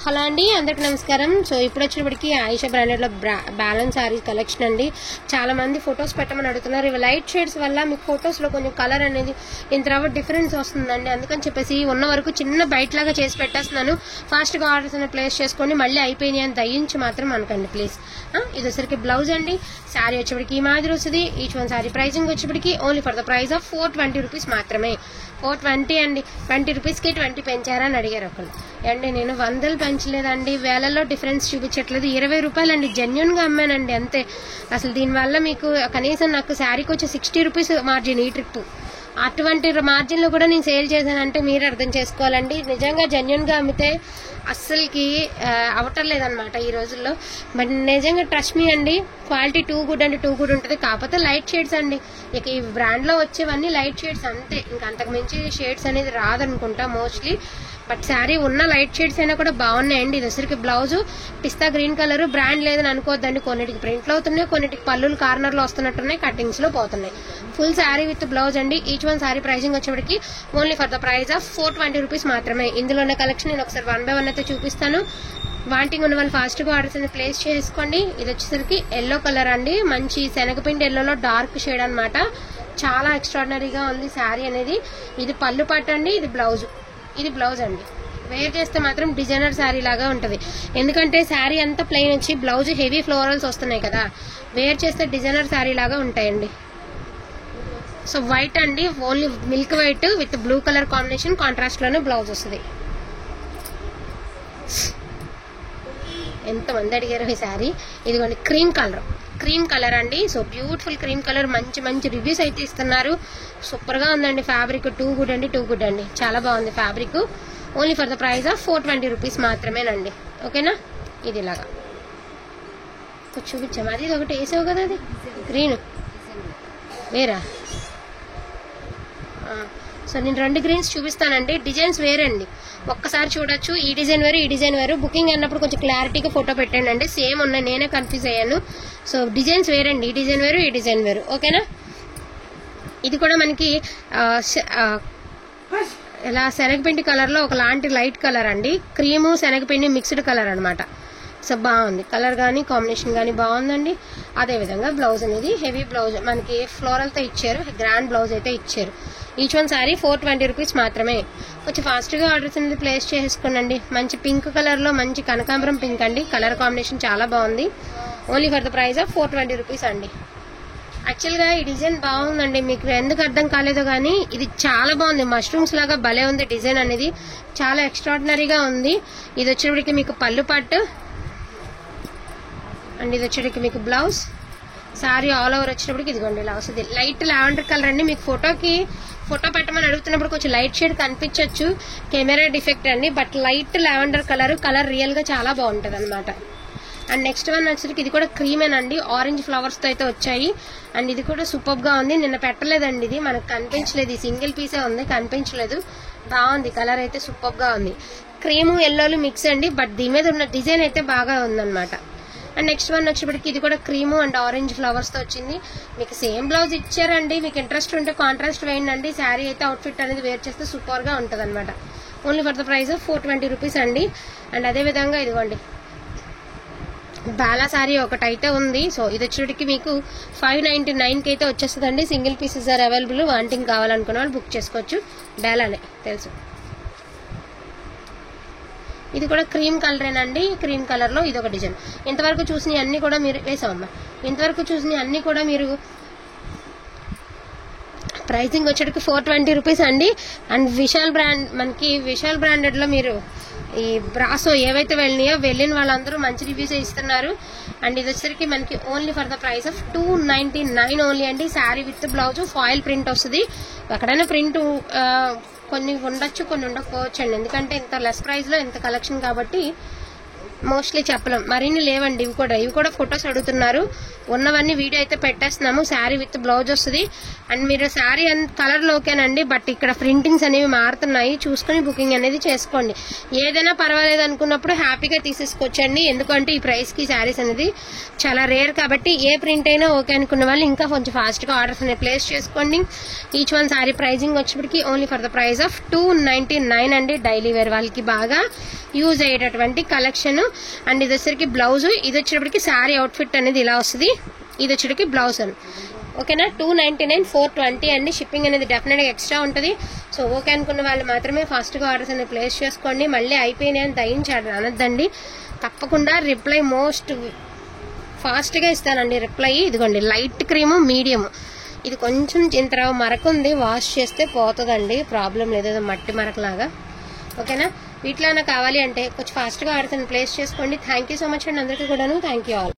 Hello అండి, అందరికి నమస్కారం. సో ఇప్పుడు వచ్చేటప్పటికి ఆయిషా బ్రాండెడ్లో బ్యాలెన్స్ శారీస్ కలెక్షన్ అండి. చాలా మంది ఫొటోస్ పెట్టమని అడుగుతున్నారు. ఇవి లైట్ షేడ్స్ వల్ల మీకు ఫొటోస్లో కొంచెం కలర్ అనేది ఇంత డిఫరెన్స్ వస్తుందండి. అందుకని చెప్పేసి ఉన్న వరకు చిన్న బయట లాగా చేసి పెట్టేస్తున్నాను. ఫాస్ట్గా ఆర్డర్స్ అనేది ప్లేస్ చేసుకొని మళ్ళీ అయిపోయినాయి అని దయించి మాత్రం అనకండి ప్లీజ్. ఇది వచ్చరికి బ్లౌజ్ అండి. శారీ వచ్చేప్పటికి ఈ మాదిరి వస్తుంది. ఈచ్ వన్ శారీ ప్రైసింగ్ వచ్చేప్పటికి only for the price of 420 rupees మాత్రమే. 420 అండి. 20 రూపీస్కి 20 పెంచారా అని అడిగారు ఒకళ్ళు. అండి నేను 100 పెంచలేదండి, వేలలో డిఫరెన్స్ చూపించట్లేదు. 20 రూపాయలు అండి, జెన్యున్గా అమ్మానండి అంతే. అసలు దీనివల్ల మీకు కనీసం నాకు శారీకి వచ్చి 60 రూపీస్ మార్జిన్ ఈ ట్రిప్. అటువంటి మార్జిన్లో కూడా నేను సేల్ చేశానంటే మీరు అర్థం చేసుకోవాలండి. నిజంగా జెన్యున్గా అమ్మితే అస్సలకి అవటం లేదనమాట ఈ రోజుల్లో. బట్ నిజంగా ట్రస్ట్ మీ అండి, క్వాలిటీ టూ గుడ్ అంటే టూ గుడ్ ఉంటుంది. కాకపోతే లైట్ షేడ్స్ అండి. ఇక ఈ బ్రాండ్లో వచ్చేవన్నీ లైట్ షేడ్స్ అంతే, ఇంకా అంతకు మించి షేడ్స్ అనేది రాదనుకుంటా మోస్ట్లీ. బట్ శారీ ఉన్న లైట్ షేడ్స్ అయినా కూడా బాగున్నాయండి. ఇది వచ్చరికి బ్లౌజ్ పిస్తా గ్రీన్ కలర్. బ్రాండ్ లేదని అనుకోవద్దండి, కొన్నిటికి ప్రింట్లు అవుతున్నాయి, కొన్నిటికి పళ్ళులు కార్నర్లో వస్తున్నట్టున్నాయి, కటింగ్స్లో పోతున్నాయి. ఫుల్ శారీ విత్ బ్లౌజ్ అండి. ఈచ్ వన్ శారీ ప్రైసింగ్ వచ్చేప్పటికి only for the price of 420 rupees మాత్రమే. ఇందులో ఉన్న కలెక్షన్ నేను ఒకసారి 1 by 1 అయితే చూపిస్తాను. వాంటింగ్ ఉన్న వాళ్ళు ఫాస్ట్గా ఆర్డర్స్ అనేది ప్లేస్ చేసుకోండి. ఇది వచ్చేసరికి ఎల్లో కలర్ అండి, మంచి శనగపిండి ఎల్లోలో డార్క్ షేడ్ అనమాట. చాలా ఎక్స్ట్రాడినరీగా ఉంది శారీ అనేది. ఇది పళ్ళు పట్టు అండి, ఇది బ్లౌజ్. ఇది బ్లౌజ్ అండి. వేర్ చేస్తే మాత్రం డిజైనర్ శారీ లాగా ఉంటుంది. ఎందుకంటే శారీ అంతా ప్లెయిన్ వచ్చి బ్లౌజ్ హెవీ ఫ్లోరల్స్ వస్తున్నాయి కదా, వేర్ చేస్తే డిజైనర్ శారీ లాగా ఉంటాయండి. సో వైట్ అండి, only milk white with blue colour combination, contrast లోనే బ్లౌజ్ వస్తుంది. ఎంతమంది అడిగారు ఈ శారీ. ఇదిగోండి క్రీమ్ కలర్ అండి. So beautiful cream colour. మంచి మంచి రివ్యూస్ అయితే ఇస్తున్నారు. సూపర్గా ఉందండి ఫ్యాబ్రిక్. టూ గుడ్ అండి, చాలా బాగుంది fabric. Only for the price of 420 rupees మాత్రమేనండి. ఓకేనా. ఇది ఇలాగా చూపించాము. అది ఇది ఒకటి వేసావు కదా, అది గ్రీన్ వేరా. సో నేను 2 గ్రీన్స్ చూపిస్తానండి. డిజైన్స్ వేరండి, ఒక్కసారి చూడొచ్చు. ఈ డిజైన్ వేరు, ఈ డిజైన్ వేరు. బుకింగ్ అన్నప్పుడు కొంచెం క్లారిటీగా ఫోటో పెట్టండి. సేమ్ ఉన్నాయి, నేనే కన్ఫ్యూజ్ అయ్యాను. సో డిజైన్స్ వేరండి, ఈ డిజైన్ వేరు, ఈ డిజైన్ వేరు. ఓకేనా. ఇది కూడా మనకి ఇలా శనగపిండి కలర్లో ఒకలాంటి లైట్ కలర్ అండి. క్రీము శనగపిండి మిక్స్డ్ కలర్ అనమాట. సో బాగుంది కలర్ కానీ కాంబినేషన్ కానీ బాగుందండి. అదేవిధంగా బ్లౌజ్ అనేది హెవీ బ్లౌజ్ మనకి ఫ్లోరల్తో ఇచ్చారు, గ్రాండ్ బ్లౌజ్ అయితే ఇచ్చారు. ఈచ్ వన్ శారీ 420 రూపీస్ మాత్రమే. కొంచెం ఫాస్ట్గా ఆర్డర్స్ అనేది ప్లేస్ చేసుకోండి. మంచి పింక్ కలర్లో మంచి కనకాంబరం పింక్ అండి. కలర్ కాంబినేషన్ చాలా బాగుంది. Only for the price of 420 rupees అండి. యాక్చువల్గా ఈ డిజైన్ బాగుందండి, మీకు ఎందుకు అర్థం కాలేదో కానీ ఇది చాలా బాగుంది. మష్రూమ్స్ లాగా భలే ఉంది డిజైన్ అనేది, చాలా ఎక్స్ట్రాడినరీగా ఉంది. ఇది వచ్చేటికి మీకు పళ్ళు పట్టు అండ్ ఇది వచ్చేటికి మీకు బ్లౌజ్. శారీ ఆల్ ఓవర్ వచ్చేటప్పటికి ఇదిగోండి ఇలా వస్తుంది. లైట్ లావెండర్ కలర్ అండి. మీకు ఫోటో పెట్టమని అడుగుతున్నప్పుడు కొంచెం లైట్ షేడ్ కనిపించవచ్చు, కెమెరా డిఫెక్ట్ అండి. బట్ లైట్ లావెండర్ కలర్ రియల్గా చాలా బాగుంటుంది అనమాట. అండ్ నెక్స్ట్ వన్ వచ్చేసరికి ఇది కూడా క్రీమేనండి, ఆరెంజ్ ఫ్లవర్స్తో అయితే వచ్చాయి. అండ్ ఇది కూడా సూపర్గా ఉంది. నిన్న పెట్టలేదండి, ఇది మనకు కనిపించలేదు, ఈ సింగిల్ పీసే ఉంది, కనిపించలేదు. బాగుంది కలర్ అయితే, సూపర్గా ఉంది. క్రీము ఎల్లోలు మిక్స్ అండి. బట్ దీని మీద ఉన్న డిజైన్ అయితే బాగా ఉందన్నమాట. అండ్ నెక్స్ట్ వన్ వచ్చేప్పటికి ఇది కూడా క్రీము అండ్ ఆరెంజ్ ఫ్లవర్స్తో వచ్చింది. మీకు సేమ్ బ్లౌజ్ ఇచ్చారండి. మీకు ఇంట్రెస్ట్ ఉంటే కాంట్రాస్ట్ వేయండి. శారీ అయితే అవుట్ఫిట్ అనేది వేర్ చేస్తే సూపర్గా ఉంటుంది అనమాట. Only for the price of 420 rupees అండి. అండ్ అదేవిధంగా ఇదిగోండి బాలా శారీ ఒకటి అయితే ఉంది. సో ఇది వచ్చేటికి మీకు 599కి అయితే వచ్చేస్తుందండి. Single pieces are available. Wanting కావాలనుకున్న వాళ్ళు బుక్ చేసుకోవచ్చు. బాలానే తెలుసు. ఇది కూడా క్రీమ్ కలరేనండి. క్రీమ్ కలర్లో ఇది ఒక డిజైన్. ఇంతవరకు చూసినవి అన్నీ కూడా మీరు వేసామమ్మా. ఇంతవరకు చూసినవి అన్నీ కూడా మీరు ప్రైసింగ్ వచ్చేటికి 420 రూపీస్ అండి. అండ్ విశాల్ బ్రాండెడ్లో మీరు ఈ బ్రాసో ఏవైతే వెళ్ళిన వాళ్ళందరూ మంచి రివ్యూస్ ఇస్తున్నారు. అండ్ ఇది వచ్చేసరికి మనకి only for the price of 299 only అండి. Sari with blouse foil print వస్తుంది. ఎక్కడైనా ప్రింట్ కొన్ని ఉండొచ్చు, కొన్ని ఉండకపోవచ్చు అండి. ఎందుకంటే ఇంత లెస్ ప్రైస్లో ఇంత కలెక్షన్ కాబట్టి మోస్ట్లీ చెప్పలేం, మరిన్ని లేవండి. ఇవి కూడా ఫొటోస్ అడుగుతున్నారు. ఉన్నవన్నీ వీడియో అయితే పెట్టేస్తున్నాము. శారీ విత్ బ్లౌజ్ వస్తుంది. అండ్ మీరు శారీ అండ్ కలర్ లోకేనండి, బట్ ఇక్కడ ప్రింటింగ్స్ అనేవి మారుతున్నాయి, చూసుకుని బుకింగ్ అనేది చేసుకోండి. ఏదైనా పర్వాలేదు అనుకున్నప్పుడు హ్యాపీగా తీసేసుకోవచ్చండి. ఎందుకంటే ఈ ప్రైస్ కి శారీస్ అనేది చాలా రేర్ కాబట్టి ఏ ప్రింట్ అయినా ఓకే అనుకున్న వాళ్ళు ఇంకా కొంచెం ఫాస్ట్ గా ఆర్డర్స్ అనేవి ప్లేస్ చేసుకోండి. ఈచ్ వన్ శారీ ప్రైజింగ్ వచ్చేప్పటికి only for the price of 299 అండి. డైలీ వేర్ వాళ్ళకి బాగా యూజ్ అయ్యేటటువంటి కలెక్షన్. అండ్ ఇది వచ్చేసరికి బ్లౌజ్, ఇది వచ్చేటప్పటికి శారీ అవుట్ఫిట్ అనేది ఇలా వస్తుంది. ఇది వచ్చేటికి బ్లౌజ్ అని. ఓకేనా, 299, 420 అండి. షిప్పింగ్ అనేది డెఫినెట్ గా ఎక్స్ట్రా ఉంటుంది. సో ఓకే అనుకున్న వాళ్ళు మాత్రమే ఫాస్ట్ గా ఆర్డర్స్ అనేది ప్లేస్ చేసుకోండి. మళ్ళీ అయిపోయినాయి అని దయించాడు అనొద్దండి. తప్పకుండా రిప్లై మోస్ట్ ఫాస్ట్ గా ఇస్తానండి రిప్లై. ఇదిగోండి లైట్ క్రీము, మీడియం. ఇది కొంచెం ఇంత మరకుంది, వాష్ చేస్తే పోతుందండి, ప్రాబ్లం లేదు, మట్టి మరకలాగా. ఓకేనా, వీటిలో కావాలి అంటే కొంచెం ఫాస్ట్ గా ఆర్డర్స్ ప్లేస్ చేసుకోండి. థ్యాంక్ యూ సో మచ్ అండి అందరికీ కూడాను. Thank you all.